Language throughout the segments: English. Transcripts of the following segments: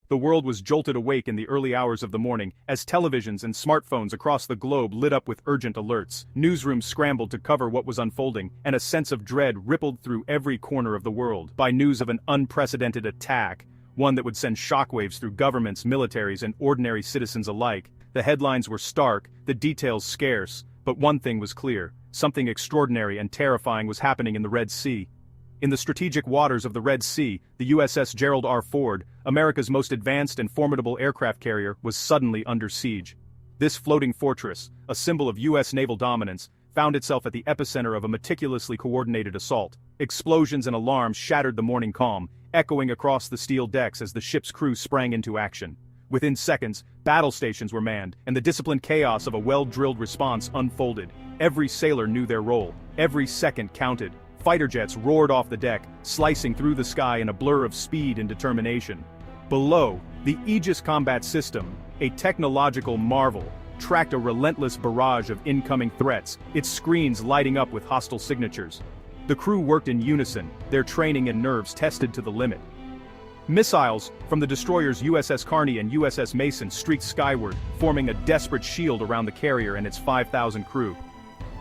The world was jolted awake in the early hours of the morning as televisions and smartphones across the globe lit up with urgent alerts. Newsrooms scrambled to cover what was unfolding, and a sense of dread rippled through every corner of the world. By news of an unprecedented attack, one that would send shockwaves through governments, militaries, and ordinary citizens alike, the headlines were stark, the details scarce, but one thing was clear: something extraordinary and terrifying was happening in the Red Sea. In the strategic waters of the Red Sea, the USS Gerald R. Ford, America's most advanced and formidable aircraft carrier, was suddenly under siege. This floating fortress, a symbol of U.S. naval dominance, found itself at the epicenter of a meticulously coordinated assault. Explosions and alarms shattered the morning calm, echoing across the steel decks as the ship's crew sprang into action. Within seconds, battle stations were manned, and the disciplined chaos of a well-drilled response unfolded. Every sailor knew their role. Every second counted. Fighter jets roared off the deck, slicing through the sky in a blur of speed and determination. Below, the Aegis combat system, a technological marvel, tracked a relentless barrage of incoming threats, its screens lighting up with hostile signatures. The crew worked in unison, their training and nerves tested to the limit. Missiles from the destroyers USS Carney and USS Mason streaked skyward, forming a desperate shield around the carrier and its 5,000 crew.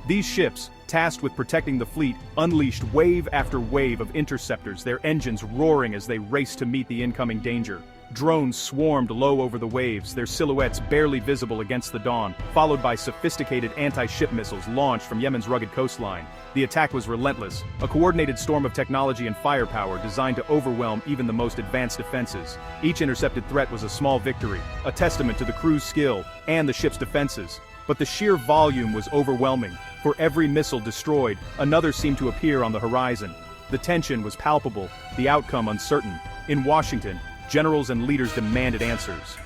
These ships, tasked with protecting the fleet, unleashed wave after wave of interceptors, their engines roaring as they raced to meet the incoming danger. Drones swarmed low over the waves, their silhouettes barely visible against the dawn, followed by sophisticated anti-ship missiles launched from Yemen's rugged coastline. The attack was relentless, a coordinated storm of technology and firepower designed to overwhelm even the most advanced defenses. Each intercepted threat was a small victory, a testament to the crew's skill and the ship's defenses. But the sheer volume was overwhelming. For every missile destroyed, another seemed to appear on the horizon. The tension was palpable, the outcome uncertain. In Washington, generals and leaders demanded answers.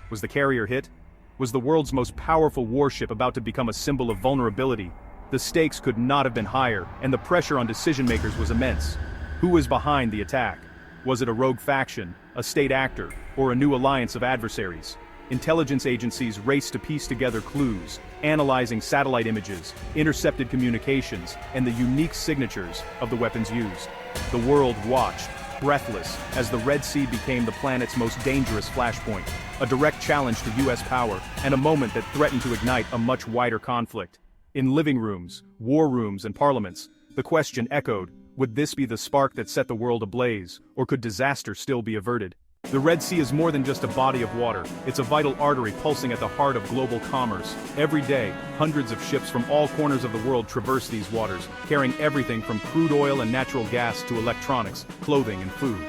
Was the carrier hit? Was the world's most powerful warship about to become a symbol of vulnerability? The stakes could not have been higher, and the pressure on decision-makers was immense. Who was behind the attack? Was it a rogue faction, a state actor, or a new alliance of adversaries? Intelligence agencies raced to piece together clues, analyzing satellite images, intercepted communications, and the unique signatures of the weapons used. The world watched, breathless, as the Red Sea became the planet's most dangerous flashpoint, a direct challenge to U.S. power, and a moment that threatened to ignite a much wider conflict. In living rooms, war rooms, and parliaments, the question echoed: would this be the spark that set the world ablaze, or could disaster still be averted? The Red Sea is more than just a body of water, it's a vital artery pulsing at the heart of global commerce. Every day, hundreds of ships from all corners of the world traverse these waters, carrying everything from crude oil and natural gas to electronics, clothing, and food.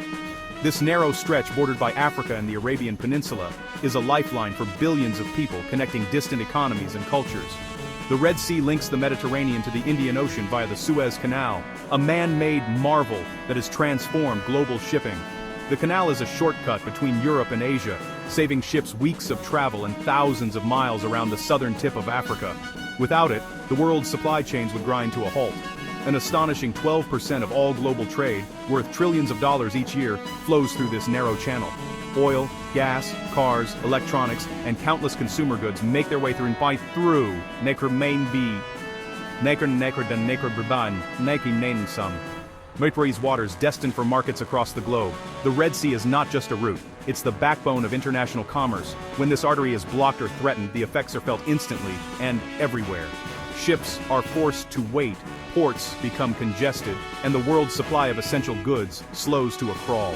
This narrow stretch bordered by Africa and the Arabian Peninsula is a lifeline for billions of people, connecting distant economies and cultures. The Red Sea links the Mediterranean to the Indian Ocean via the Suez Canal, a man-made marvel that has transformed global shipping. The canal is a shortcut between Europe and Asia, saving ships weeks of travel and thousands of miles around the southern tip of Africa. Without it, the world's supply chains would grind to a halt. An astonishing 12% of all global trade, worth trillions of dollars each year, flows through this narrow channel. Oil, gas, cars, electronics, and countless consumer goods make their way through Neker main B. Neker den Neker Briban, Neki Nansum. These waters destined for markets across the globe. The Red Sea is not just a route, it's the backbone of international commerce. When this artery is blocked or threatened, the effects are felt instantly and everywhere. Ships are forced to wait, ports become congested, and the world's supply of essential goods slows to a crawl.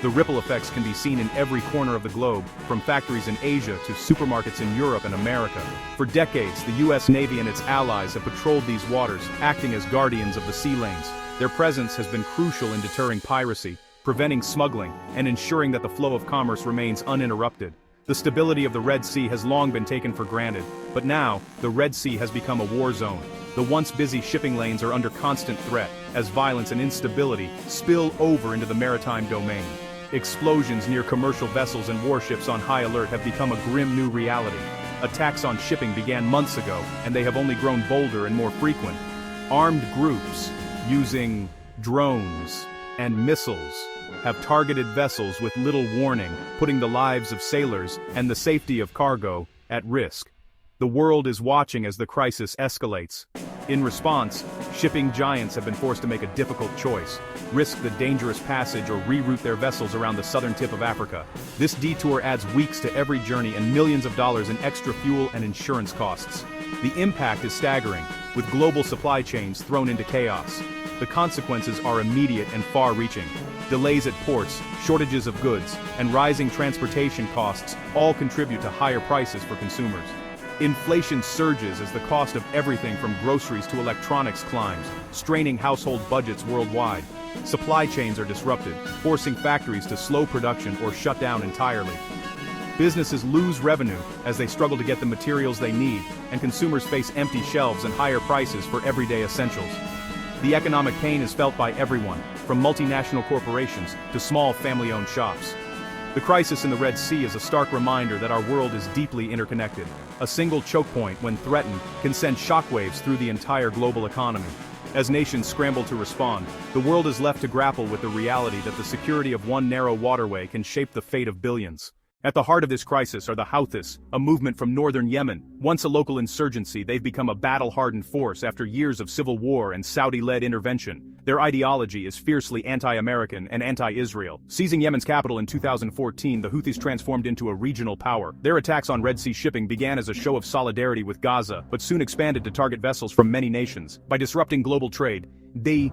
The ripple effects can be seen in every corner of the globe, from factories in Asia to supermarkets in Europe and America. For decades, the U.S. Navy and its allies have patrolled these waters, acting as guardians of the sea lanes. Their presence has been crucial in deterring piracy, preventing smuggling, and ensuring that the flow of commerce remains uninterrupted. The stability of the Red Sea has long been taken for granted, but now, the Red Sea has become a war zone. The once busy shipping lanes are under constant threat, as violence and instability spill over into the maritime domain. Explosions near commercial vessels and warships on high alert have become a grim new reality. Attacks on shipping began months ago, and they have only grown bolder and more frequent. Armed groups, using drones and missiles, have targeted vessels with little warning, putting the lives of sailors and the safety of cargo at risk. The world is watching as the crisis escalates. In response, shipping giants have been forced to make a difficult choice. risk the dangerous passage or reroute their vessels around the southern tip of Africa. This detour adds weeks to every journey and millions of dollars in extra fuel and insurance costs. The impact is staggering, with global supply chains thrown into chaos. The consequences are immediate and far-reaching. Delays at ports, shortages of goods, and rising transportation costs all contribute to higher prices for consumers. Inflation surges as the cost of everything from groceries to electronics climbs, straining household budgets worldwide. Supply chains are disrupted, forcing factories to slow production or shut down entirely. Businesses lose revenue as they struggle to get the materials they need, and consumers face empty shelves and higher prices for everyday essentials. The economic pain is felt by everyone, from multinational corporations to small family-owned shops. The crisis in the Red Sea is a stark reminder that our world is deeply interconnected. A single choke point, when threatened, can send shockwaves through the entire global economy. As nations scramble to respond, the world is left to grapple with the reality that the security of one narrow waterway can shape the fate of billions. At the heart of this crisis are the Houthis, a movement from northern Yemen. Once a local insurgency, they've become a battle-hardened force after years of civil war and Saudi-led intervention. Their ideology is fiercely anti-American and anti-Israel. Seizing Yemen's capital in 2014, the Houthis transformed into a regional power. Their attacks on Red Sea shipping began as a show of solidarity with Gaza, but soon expanded to target vessels from many nations. By disrupting global trade, they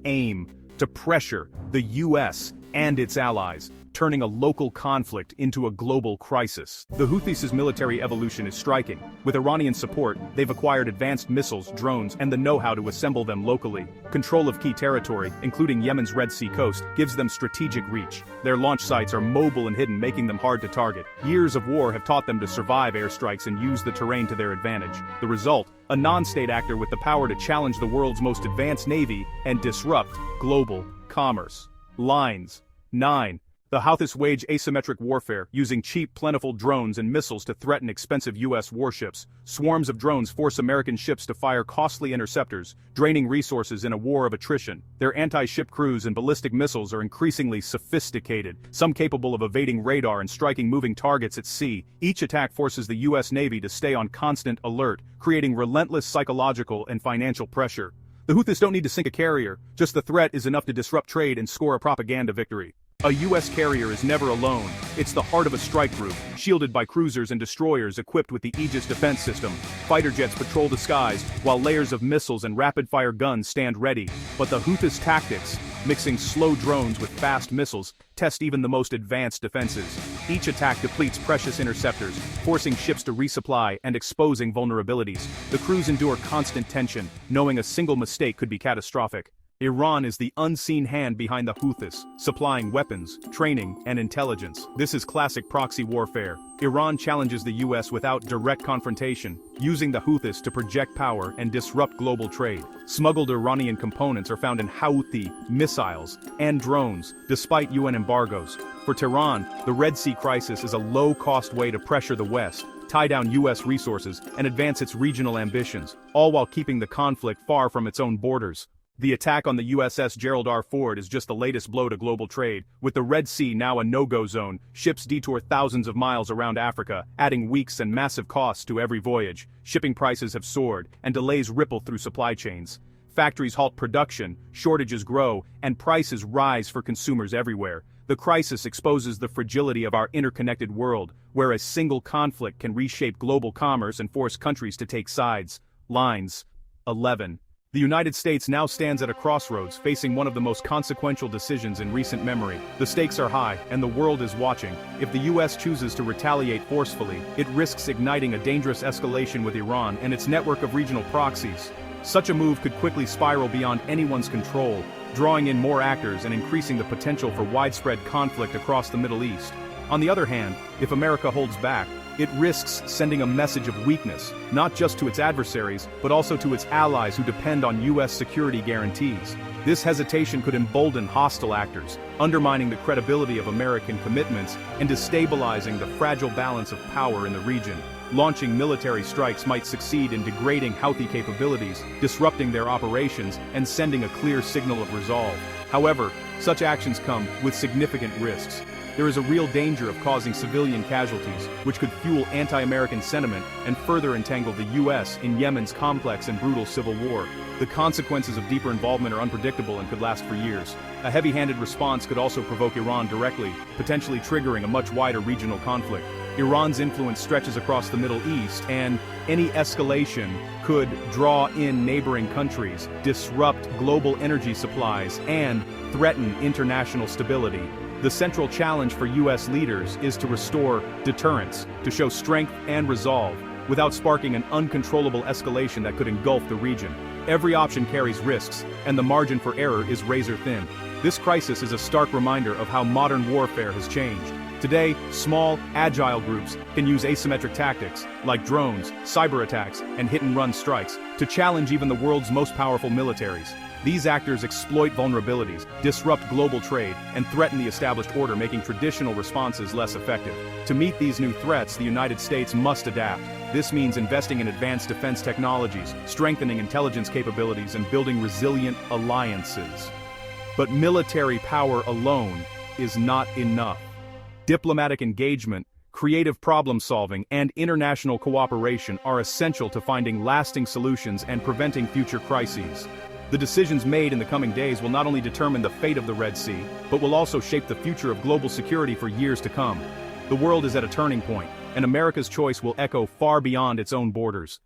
aim to pressure the U.S. and its allies, turning a local conflict into a global crisis. The Houthis' military evolution is striking. With Iranian support, they've acquired advanced missiles, drones, and the know-how to assemble them locally. Control of key territory, including Yemen's Red Sea coast, gives them strategic reach. Their launch sites are mobile and hidden, making them hard to target. Years of war have taught them to survive airstrikes and use the terrain to their advantage. The result? A non-state actor with the power to challenge the world's most advanced navy and disrupt global commerce. Lines 9. The Houthis wage asymmetric warfare, using cheap, plentiful drones and missiles to threaten expensive U.S. warships. Swarms of drones force American ships to fire costly interceptors, draining resources in a war of attrition. Their anti-ship crews and ballistic missiles are increasingly sophisticated, some capable of evading radar and striking moving targets at sea. Each attack forces the U.S. Navy to stay on constant alert, creating relentless psychological and financial pressure. The Houthis don't need to sink a carrier, just the threat is enough to disrupt trade and score a propaganda victory. A U.S. carrier is never alone. It's the heart of a strike group, shielded by cruisers and destroyers equipped with the Aegis defense system. Fighter jets patrol the skies, while layers of missiles and rapid-fire guns stand ready. But the Houthis' tactics, mixing slow drones with fast missiles, test even the most advanced defenses. Each attack depletes precious interceptors, forcing ships to resupply and exposing vulnerabilities. The crews endure constant tension, knowing a single mistake could be catastrophic. Iran is the unseen hand behind the Houthis, supplying weapons, training, and intelligence. This is classic proxy warfare. Iran challenges the U.S. without direct confrontation, using the Houthis to project power and disrupt global trade. Smuggled Iranian components are found in Houthi missiles and drones, despite UN embargoes. For Tehran, the Red Sea crisis is a low-cost way to pressure the West, tie down U.S. resources, and advance its regional ambitions, all while keeping the conflict far from its own borders. The attack on the USS Gerald R. Ford is just the latest blow to global trade. With the Red Sea now a no-go zone, ships detour thousands of miles around Africa, adding weeks and massive costs to every voyage. Shipping prices have soared, and delays ripple through supply chains. Factories halt production, shortages grow, and prices rise for consumers everywhere. The crisis exposes the fragility of our interconnected world, where a single conflict can reshape global commerce and force countries to take sides. Lines 11. The United States now stands at a crossroads, facing one of the most consequential decisions in recent memory. The stakes are high, and the world is watching. If the U.S. chooses to retaliate forcefully, it risks igniting a dangerous escalation with Iran and its network of regional proxies. Such a move could quickly spiral beyond anyone's control, drawing in more actors and increasing the potential for widespread conflict across the Middle East. On the other hand, if America holds back, it risks sending a message of weakness, not just to its adversaries, but also to its allies who depend on U.S. security guarantees. This hesitation could embolden hostile actors, undermining the credibility of American commitments and destabilizing the fragile balance of power in the region. Launching military strikes might succeed in degrading Houthi capabilities, disrupting their operations, and sending a clear signal of resolve. However, such actions come with significant risks. there is a real danger of causing civilian casualties, which could fuel anti-American sentiment and further entangle the US in Yemen's complex and brutal civil war. The consequences of deeper involvement are unpredictable and could last for years. A heavy-handed response could also provoke Iran directly, potentially triggering a much wider regional conflict. Iran's influence stretches across the Middle East, and any escalation could draw in neighboring countries, disrupt global energy supplies, and threaten international stability. The central challenge for US leaders is to restore deterrence, to show strength and resolve, without sparking an uncontrollable escalation that could engulf the region. Every option carries risks, and the margin for error is razor-thin. This crisis is a stark reminder of how modern warfare has changed. Today, small, agile groups can use asymmetric tactics, like drones, cyber attacks, and hit-and-run strikes, to challenge even the world's most powerful militaries. These actors exploit vulnerabilities, disrupt global trade, and threaten the established order, making traditional responses less effective. To meet these new threats, the United States must adapt. This means investing in advanced defense technologies, strengthening intelligence capabilities, and building resilient alliances. But military power alone is not enough. Diplomatic engagement, creative problem-solving, and international cooperation are essential to finding lasting solutions and preventing future crises. The decisions made in the coming days will not only determine the fate of the Red Sea, but will also shape the future of global security for years to come. The world is at a turning point, and America's choice will echo far beyond its own borders.